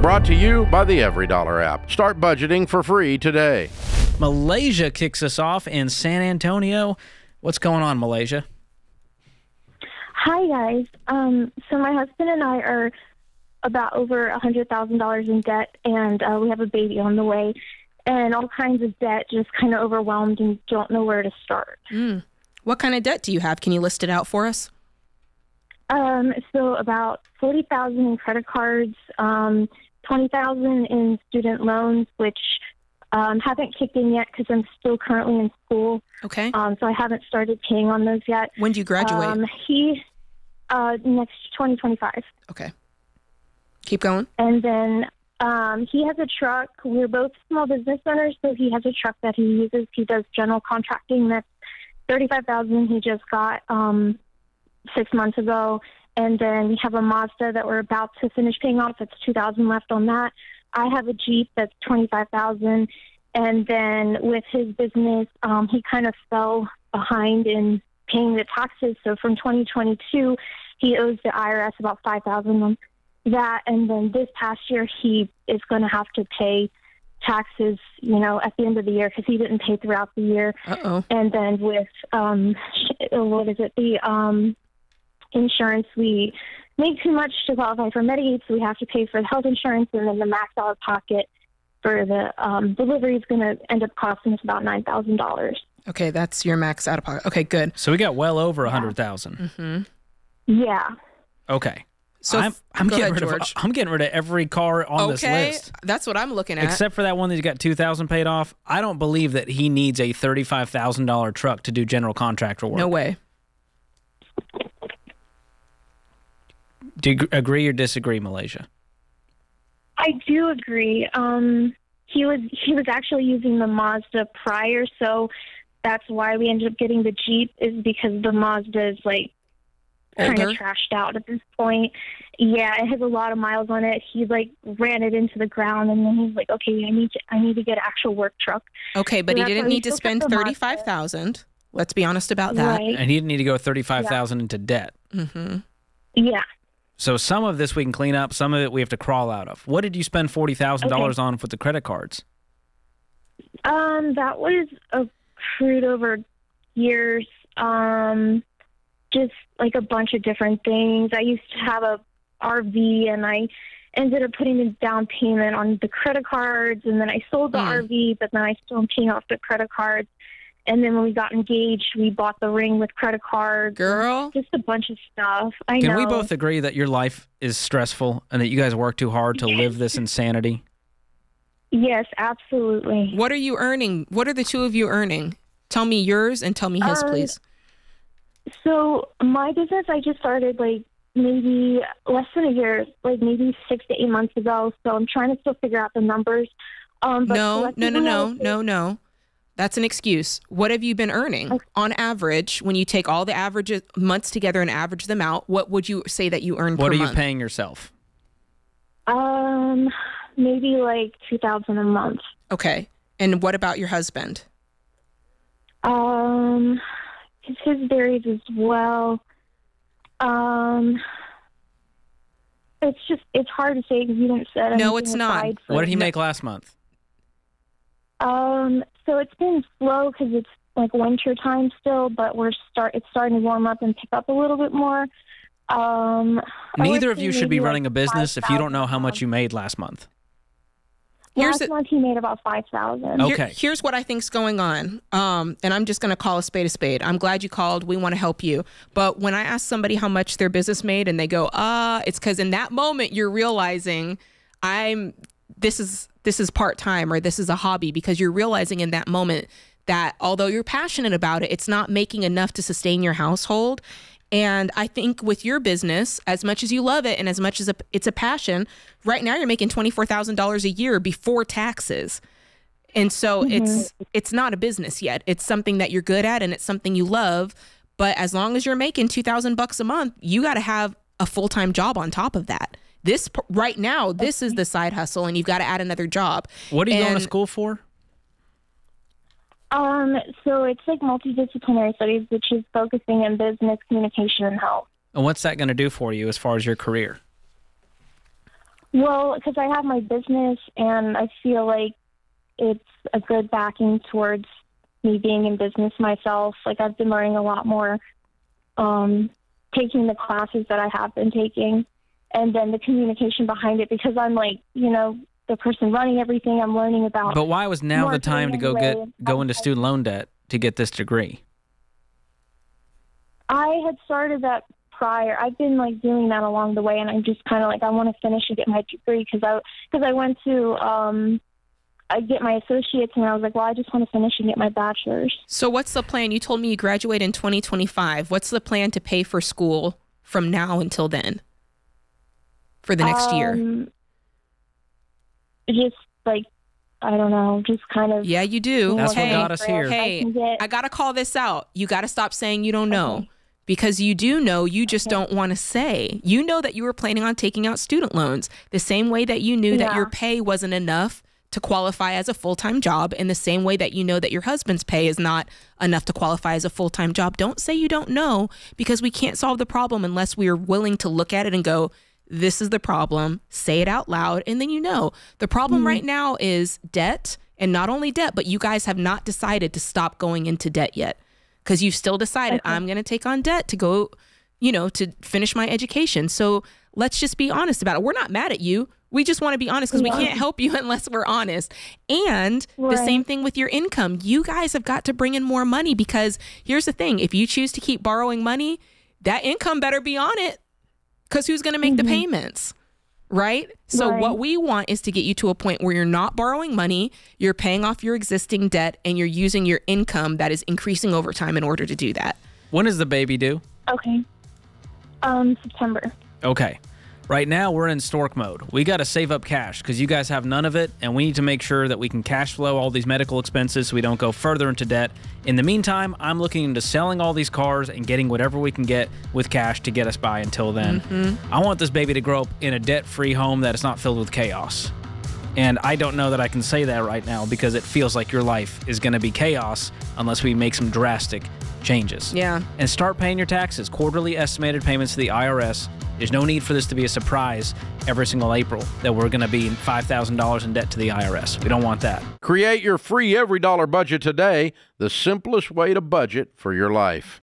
Brought to you by the EveryDollar app. Start budgeting for free today. Malaysia kicks us off in San Antonio. What's going on, Malaysia? Hi, guys. So my husband and I are about over $100,000 in debt, and we have a baby on the way, and all kinds of debt, just kind of overwhelmed and don't know where to start. What kind of debt do you have? Can you list it out for us? So about $40,000 in credit cards, $20,000 in student loans, which haven't kicked in yet because I'm still currently in school. Okay. So I haven't started paying on those yet. When do you graduate? Next 2025. Okay. Keep going. And then he has a truck. We're both small business owners, so he has a truck that he uses. He does general contracting. That's $35,000 he just got 6 months ago. And then we have a Mazda that we're about to finish paying off. It's $2,000 left on that. I have a Jeep that's $25,000. And then with his business, he kind of fell behind in paying the taxes. So from 2022, he owes the IRS about $5,000 on that. And then this past year, he is going to have to pay taxes, at the end of the year because he didn't pay throughout the year. Uh-oh. And then with, the insurance, we make too much to qualify for Medicaid, so we have to pay for the health insurance, and then the max out of pocket for the delivery is going to end up costing us about $9,000. Okay, that's your max out of pocket. Okay, good. So we got well over 100,000. Mm-hmm. Yeah. Okay. So I'm go getting ahead, rid George. I'm getting rid of every car on this list. That's what I'm looking at. Except for that one that's got $2,000 paid off. I don't believe that he needs a $35,000 truck to do general contractor work. No way. Do you agree or disagree, Malaysia? I do agree. He was actually using the Mazda prior, so that's why we ended up getting the Jeep, is because the Mazda is kind of trashed out at this point. Yeah, it has a lot of miles on it. He ran it into the ground, and then he's like, okay, I need to get an actual work truck. Okay, but So he didn't need to spend $35,000. Let's be honest about that. Right. And he didn't need to go $35,000 into debt. Mm-hmm. Yeah. So some of this we can clean up, some of it we have to crawl out of. What did you spend $40,000 on with the credit cards? That was accrued over years. Just a bunch of different things. I used to have a RV, and I ended up putting a down payment on the credit cards, and then I sold the RV, but then I still am paying off the credit cards. And then when we got engaged, we bought the ring with credit cards. Girl. Just a bunch of stuff. I know. Can we both agree that your life is stressful and that you guys work too hard to live this insanity? Yes, absolutely. What are you earning? What are the two of you earning? Tell me yours and tell me his, please. So my business, I just started maybe less than a year, maybe 6 to 8 months ago. So I'm trying to still figure out the numbers. But No. That's an excuse. What have you been earning on average? When you take all the averages months together and average them out, what would you say that you earn per month? What are you paying yourself? Maybe $2,000 a month. Okay. And what about your husband? His varies as well. It's hard to say because you didn't set anything. No, it's not. What did he make last month? So it's been slow because it's winter time still, but it's starting to warm up and pick up a little bit more. Neither of you should be running a business if you don't know how much you made last month. Last month he made about $5,000. Okay. Here's what I think's going on, and I'm just going to call a spade a spade. I'm glad you called. We want to help you. But when I ask somebody how much their business made and they go, it's because in that moment you're realizing this is part-time or this is a hobby, because you're realizing in that moment that although you're passionate about it, it's not making enough to sustain your household. And I think with your business, as much as you love it and as much as it's a passion, right now you're making $24,000 a year before taxes. And so it's not a business yet. It's something that you're good at and it's something you love. But as long as you're making $2,000 a month, you got to have a full-time job on top of that. This right now, this is the side hustle, and you've got to add another job. What are you going to school for? So it's multidisciplinary studies, which is focusing in business, communication, and health. And what's that going to do for you as far as your career? Well, because I have my business, and I feel like it's a good backing towards me being in business myself. Like, I've been learning a lot more, taking the classes that I have been taking, and then the communication behind it, because I'm like, the person running everything. I'm learning about. But why was now the time to go into student loan debt to get this degree? I had started that prior. I've been like doing that along the way, and I'm just kind of like, I want to finish and get my degree, because I went to I get my associates, and I was like, well, I just want to finish and get my bachelor's. So what's the plan? You told me you graduate in 2025. What's the plan to pay for school from now until then for the next year? Just like, I don't know, just kind of. Yeah, you do. That's what got us here. Hey, I got to call this out. You got to stop saying you don't know, because you do know, you just don't want to say. You know that you were planning on taking out student loans the same way that you knew that your pay wasn't enough to qualify as a full-time job, in the same way that you know that your husband's pay is not enough to qualify as a full-time job. Don't say you don't know, because we can't solve the problem unless we are willing to look at it and go, this is the problem, say it out loud, and then the problem right now is debt, and not only debt, but you guys have not decided to stop going into debt yet, because you've still decided, I'm going to take on debt to go, to finish my education. So let's just be honest about it. We're not mad at you. We just want to be honest, because we can't help you unless we're honest. And the same thing with your income. You guys have got to bring in more money, because here's the thing. If you choose to keep borrowing money, that income better be on it. Because who's going to make the payments, right? So what we want is to get you to a point where you're not borrowing money, you're paying off your existing debt, and you're using your income that is increasing over time in order to do that. When is the baby due? Okay. September. Okay. Right now, we're in stork mode. We got to save up cash, because you guys have none of it, and we need to make sure that we can cash flow all these medical expenses so we don't go further into debt. In the meantime, I'm looking into selling all these cars and getting whatever we can get with cash to get us by until then. I want this baby to grow up in a debt-free home that is not filled with chaos. And I don't know that I can say that right now, because it feels like your life is going to be chaos unless we make some drastic changes. Yeah. And start paying your taxes, quarterly estimated payments to the IRS. There's no need for this to be a surprise every single April that we're going to be $5,000 in debt to the IRS. We don't want that. Create your free every dollar budget today, the simplest way to budget for your life.